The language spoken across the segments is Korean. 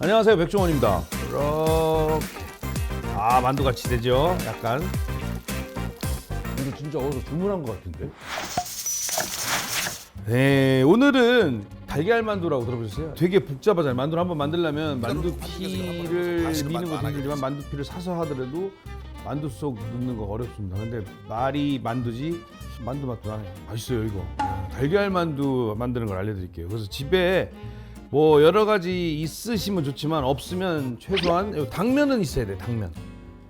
안녕하세요, 백종원입니다. 만두같이 되죠? 약간. 이거 진짜 어디서 주문한 것 같은데? 네, 오늘은 달걀 만두라고 들어보셨어요? 되게 복잡하잖아요. 만두를 한번 만들려면 만두피를 미는 것도 힘들지만 만두피를 사서 하더라도 만두 속 넣는 거 어렵습니다. 근데 말이 만두지 만두 맛도 나네. 맛있어요, 이거. 달걀 만두 만드는 걸 알려드릴게요. 그래서 집에 뭐 여러 가지 있으시면 좋지만 없으면 최소한 당면은 있어야 돼.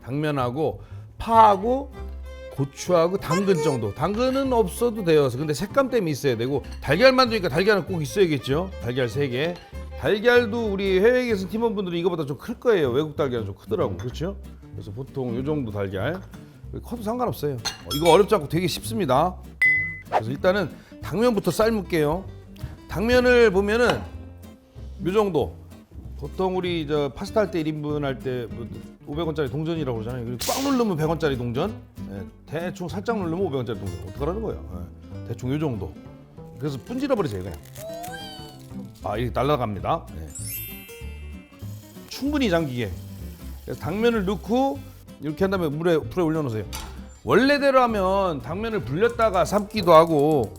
당면하고 파하고 고추하고 당근 정도. 당근은 없어도 돼요. 근데 색감 때문에 있어야 되고 달걀 만두니까 달걀은 꼭 있어야겠죠. 달걀 3개. 달걀도 우리 해외에 계신 팀원분들이 이거보다 좀 클 거예요. 외국 달걀은 좀 크더라고. 그렇죠? 그래서 보통 이 정도 달걀. 커도 상관없어요. 이거 어렵지 않고 되게 쉽습니다. 그래서 일단은 당면부터 삶을게요. 당면을 보면은 요 정도. 보통 우리 저 파스타 할 때 1인분 할 때 500원짜리 동전이라고 그러잖아요. 그리고 꽉 누르면 100원짜리 동전. 대충 살짝 누르면 500원짜리 동전. 어떡하라는 거예요? 대충 요 정도. 그래서 분질러 버리세요, 그냥. 이게 날아갑니다. 충분히 잠기게. 그래서 당면을 넣고 이렇게 한 다음에 불에 올려놓으세요. 원래대로 하면 당면을 불렸다가 삶기도 하고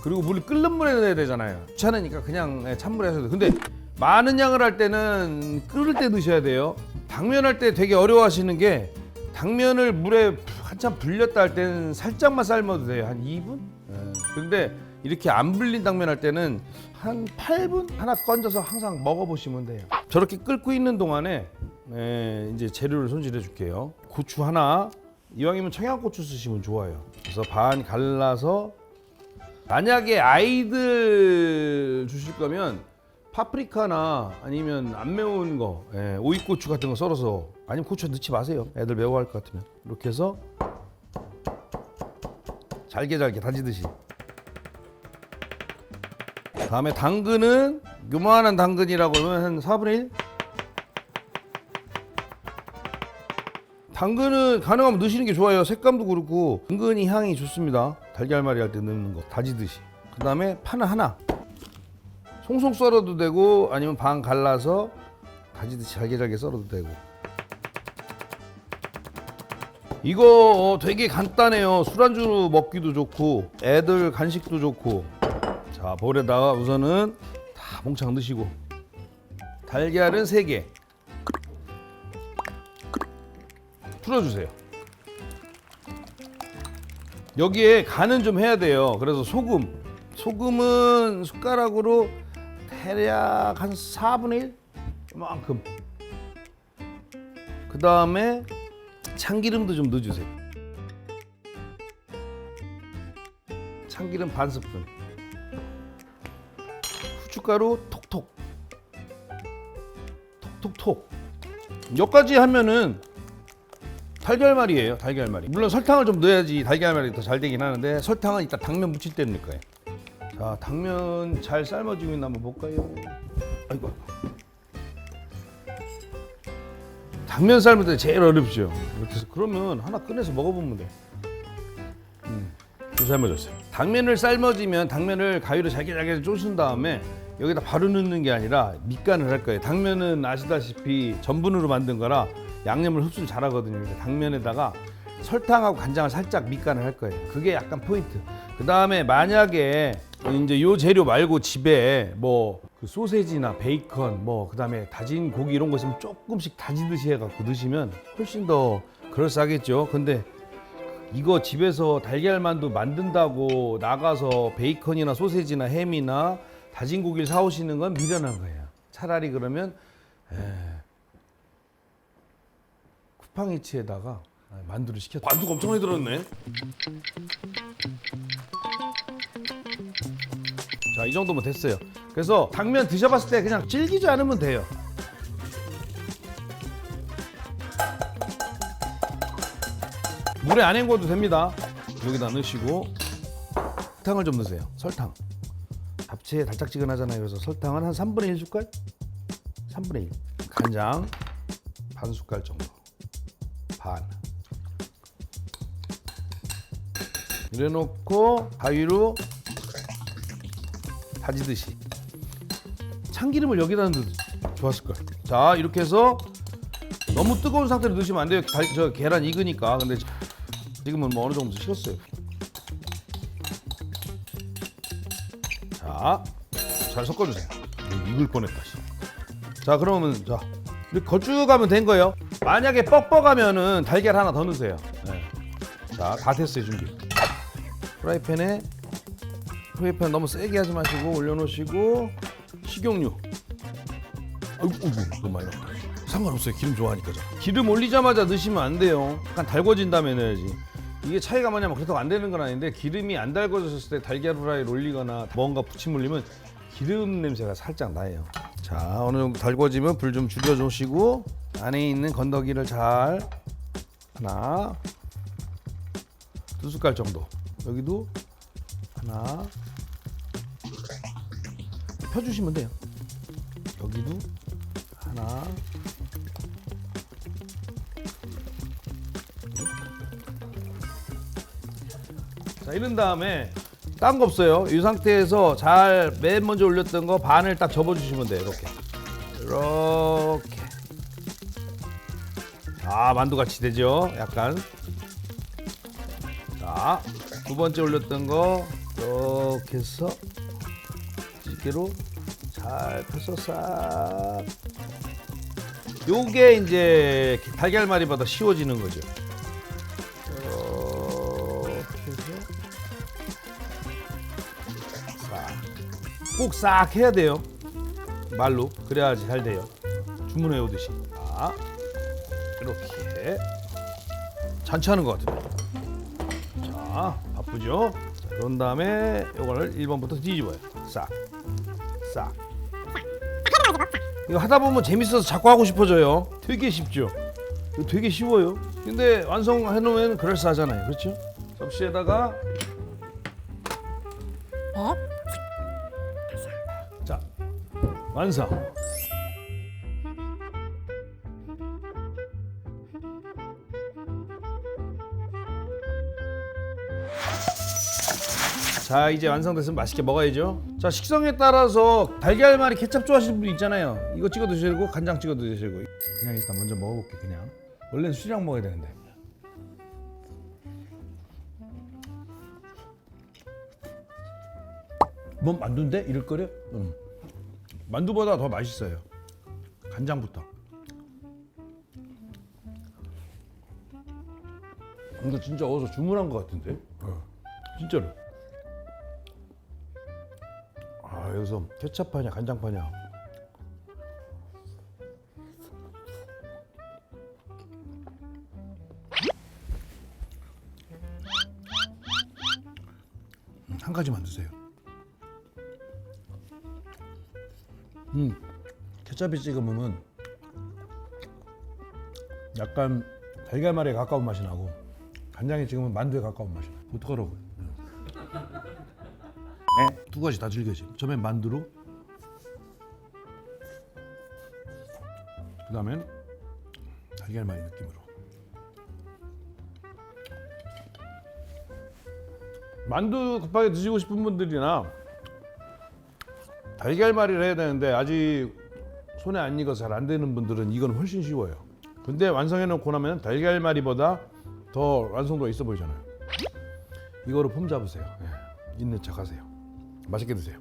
그리고 물을 끓는 물에 넣어야 되잖아요. 귀찮으니까 그냥 찬물에 하셔도 돼요. 근데 많은 양을 할 때는 끓을 때 넣으셔야 돼요. 당면 할 때 되게 어려워하시는 게 당면을 물에 한참 불렸다 할 때는 살짝만 삶아도 돼요. 한 2분? 근데 이렇게 안 불린 당면 할 때는 한 8분? 하나 건져서 항상 먹어보시면 돼요. 저렇게 끓고 있는 동안에 이제 재료를 손질해 줄게요. 고추 하나, 이왕이면 청양고추 쓰시면 좋아요. 그래서 반 갈라서 만약에 아이들 주실 거면 파프리카나 아니면 안 매운 거, 오이고추 같은 거 썰어서 아니면 고추 넣지 마세요. 애들 매워할 것 같으면 이렇게 해서 잘게 다지듯이. 다음에 당근은 요만한 당근이라고 하면 한 4분의 1? 당근은 가능하면 넣으시는 게 좋아요. 색감도 그렇고 은근히 향이 좋습니다. 달걀말이 할 때 넣는 거 다지듯이. 그 다음에 파는 하나 송송 썰어도 되고 아니면 반 갈라서 다지듯이 잘게 썰어도 되고. 이거 되게 간단해요. 술안주로 먹기도 좋고 애들 간식도 좋고. 자, 볼에다가 우선은 다 몽창 넣으시고 달걀은 3개 풀어주세요. 여기에 간은 좀 해야 돼요. 그래서 소금은 숟가락으로 대략 한 4분의 1 이만큼. 그 다음에 참기름도 좀 넣어주세요. 참기름 반 스푼. 후춧가루 톡톡. 여기까지 하면은 달걀말이에요. 달걀말이. 물론 설탕을 좀 넣어야지 달걀말이 더 잘 되긴 하는데 설탕은 이따 당면 무칠 때 넣을 거예요. 자, 당면 잘 삶아지고 있나 한번 볼까요? 아이고. 당면 삶을 때 제일 어렵죠. 이렇게 해서 그러면 하나 꺼내서 먹어보면 돼. 삶아졌어요. 당면을 삶아지면 당면을 가위로 잘게 쪼신 다음에 여기다 바로 넣는 게 아니라 밑간을 할 거예요. 당면은 아시다시피 전분으로 만든 거라 양념을 흡수를 잘하거든요. 그래서 당면에다가 설탕하고 간장을 살짝 밑간을 할 거예요. 그게 약간 포인트. 그 다음에 만약에 이제 요 재료 말고 집에 뭐 그 소세지나 베이컨 뭐 그 다음에 다진 고기 이런 거 있으면 조금씩 다지듯이 해갖고 넣으시면 훨씬 더 그럴싸하겠죠. 근데 이거 집에서 달걀만두 만든다고 나가서 베이컨이나 소세지나 햄이나 다진 고기를 사오시는 건 미련한 거예요. 차라리 그러면 쿠팡이츠에다가 만두를 시켰다. 만두가 엄청 많이 들었네. 자, 이 정도면 됐어요. 그래서 당면 드셔봤을 때 그냥 질기지 않으면 돼요. 물에 안 헹궈도 됩니다. 여기다 넣으시고 설탕을 좀 넣으세요. 설탕. 잡채 달짝지근하잖아요. 그래서 설탕은 한 3분의 1 숟갈? 3분의 1. 간장 반 숟갈 정도. 반. 이래놓고 가위로 다지듯이 참기름을 여기다 넣어도 좋았을 거야. 자 이렇게 해서 너무 뜨거운 상태로 넣으시면 안 돼요. 저 계란 익으니까. 근데 지금은 뭐 어느 정도 식었어요. 자, 잘 섞어주세요. 익을 뻔했다. 자, 그러면 자 이렇게 걸쭉하면 된 거예요. 만약에 뻑뻑하면은 달걀 하나 더 넣으세요. 네. 자, 다 됐어요 준비. 프라이팬 너무 세게 하지 마시고 올려놓으시고 식용유. 아이고, 너무 많이 넣었다. 상관없어요. 기름 좋아하니까. 기름 올리자마자 넣으시면 안 돼요. 약간 달궈진 다음에 넣어야지. 이게 차이가 뭐냐면 그렇다고 안 되는 건 아닌데 기름이 안 달궈졌을 때 달걀 후라이를 올리거나 뭔가 부침 올리면 기름 냄새가 살짝 나요. 자, 어느 정도 달궈지면 불 좀 줄여주시고 안에 있는 건더기를 잘 하나 2숟갈 정도 여기도 하나 펴주시면 돼요. 여기도 하나 자 이런 다음에 딴 거 없어요. 이 상태에서 잘 맨 먼저 올렸던 거 반을 딱 접어주시면 돼요. 이렇게 아 만두같이 되죠. 약간 자 두 번째 올렸던 거 이렇게 해서 집게로 잘 펴서 싹 요게 이제 달걀말이보다 쉬워지는 거죠. 꼭 싹 해야 돼요. 말로 그래야지 잘 돼요. 주문해 오듯이. 자, 이렇게 잔치하는 것 같아요. 자, 바쁘죠? 자, 그런 다음에 이거를 1번부터 뒤집어요. 싹, 싹. 이거 하다 보면 재밌어서 자꾸 하고 싶어져요. 되게 쉽죠? 이거 되게 쉬워요. 근데 완성해 놓으면 그럴싸하잖아요. 그렇죠? 접시에다가 자, 완성. 자, 이제 완성됐으면 맛있게 먹어야죠. 자, 식성에 따라서 달걀말이 케첩 좋아하시는 분 있잖아요. 이거 찍어 드시고 간장 찍어 드시고. 그냥 일단 먼저 먹어볼게. 그냥 원래는 술이랑 먹어야 되는데. 뭐 만두인데 이럴 거려? 만두보다 더 맛있어요. 간장부터. 이거 진짜 어디서 주문한 것 같은데? 진짜로. 아 여기서 케첩 파냐 간장 파냐. 한 가지만 드세요. 케첩이 찍으면 약간 달걀말이에 가까운 맛이 나고 간장에 찍으면 만두에 가까운 맛이 나요. 어떡하라고요? 네, 두 가지 다 즐겨지. 처음엔 만두로 그 다음엔 달걀말이 느낌으로. 만두 급하게 드시고 싶은 분들이나 달걀말이를 해야 되는데 아직 손에 안 익어서 잘 안 되는 분들은 이건 훨씬 쉬워요. 근데 완성해 놓고 나면 달걀말이보다 더 완성도가 있어 보이잖아요. 이거로 폼 잡으세요. 네. 있는 척 하세요. 맛있게 드세요.